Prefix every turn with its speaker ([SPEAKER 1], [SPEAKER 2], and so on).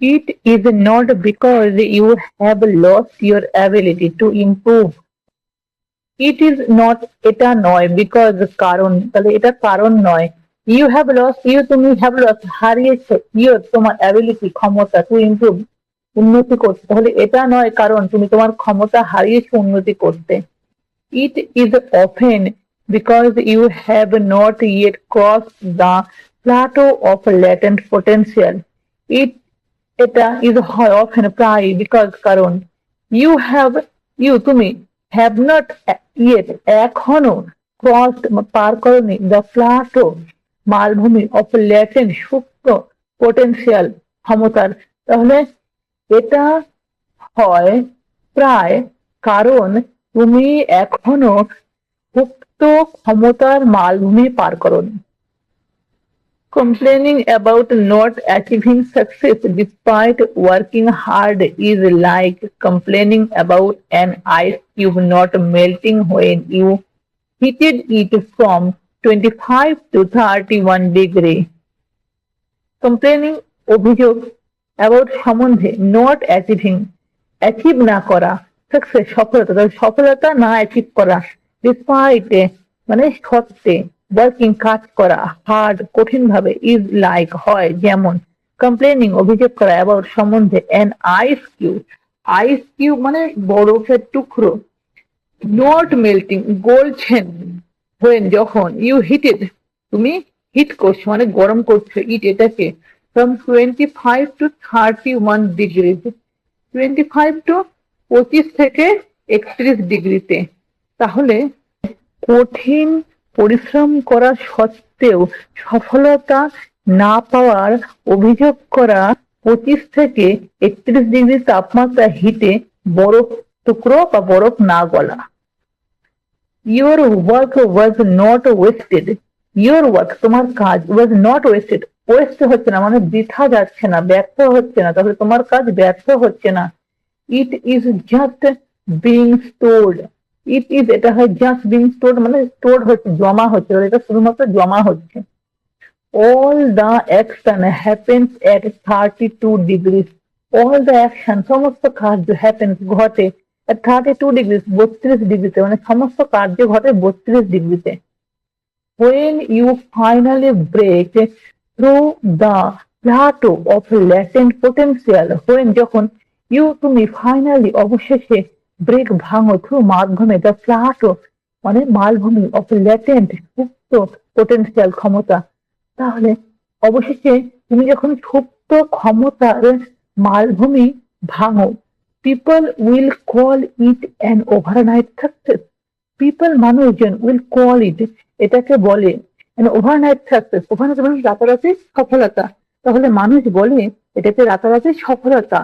[SPEAKER 1] It is not because you have lost your ability to improve. It is not, এটা নয়, because কারণ, তাহলে এটা কারণ নয়। You have lost, তুমি have lost, হারিয়েছো, তোমার ability, ক্ষমতা, to improve, উন্নতি করতে। তাহলে এটা নয় কারণ তুমি তোমার ক্ষমতা হারিয়েছো উন্নতি করতে। It is often because you have not yet crossed the plateau of latent potential. It এটা is হয় often, প্রায়, because কারণ you have, তুমি have not yet, এখনো, crossed, পার করনি, the plateau, মালভূমি, of latent, সুপ্ত, potential, ক্ষমতার। তাহলে এটা হয় প্রায় কারণ তুমি এখনো সুপ্ত ক্ষমতার মালভূমি পার করনি। Complaining about not achieving success despite working hard is like complaining about an ice cube not melting when you heated it from 25 to 31 degree. Complaining, অভিযোগ, about, সম্বন্ধে, not achieving, achieve না করা, success, সফলতা, সফলতা না achieve করা, despite, মানে সত্ত্বে, working, কাজ করা, hard, কঠিন ভাবে, is like, হয়, যেমন, complaining, অভিযোগ করা, about, সম্বন্ধে, an ice cube, ice cube মানে বরফের টুকরো, not melting, গলছেন, when, যখন, you heated, তুমি হিট করছো মানে গরম করছো, ইট, এটাকে, from 25 to 31 degrees, 25 to 25 থেকে 31 ডিগ্রিতে। তাহলে কঠিন পরিশ্রম করা সত্ত্বেও সফলতা না পাওয়ার অভিযোগ করা 25 থেকে 31 ডিগ্রি তাপমাত্রা হিটে বরফ টুকরো বা বরফ না গলা। Your work was not wasted. Your work, তোমার কাজ, was not wasted, ওয়েস্ট হচ্ছে না মানে বৃথা যাচ্ছে না, ব্যর্থ হচ্ছে না। তাহলে তোমার কাজ ব্যর্থ হচ্ছে না। It is just being stored. It is, এটা হয় just being stored, মানে stored হচ্ছে, জমা হচ্ছে, এটা শুধুমাত্র জমা হচ্ছে। All the action happens at 32 degrees. All the action, সমস্ত কার্য, happens, ঘটে, at 32 degrees, 32 ডিগ্রিতে, মানে সমস্ত কার্য ঘটে 32 ডিগ্রিতে। When you finally break through the plateau of latent potential, when, যখন, তুমি finally, অবশেষে, break, ভাঙো, through, মাধ্যমে, the plateau, মানে মালভূমি, of latent, সুপ্ত, potential, ক্ষমতা। তাহলে অবশেষে তুমি যখন সুপ্ত ক্ষমতার মালভূমি ভাঙো, people will call it an overnight success. People, মানুষজন, will call it, এটাকে বলে, an overnight success, overnight মানে রাতারাতি সফলতা। তাহলে মানুষ বলে এটাকে রাতারাতি সফলতা।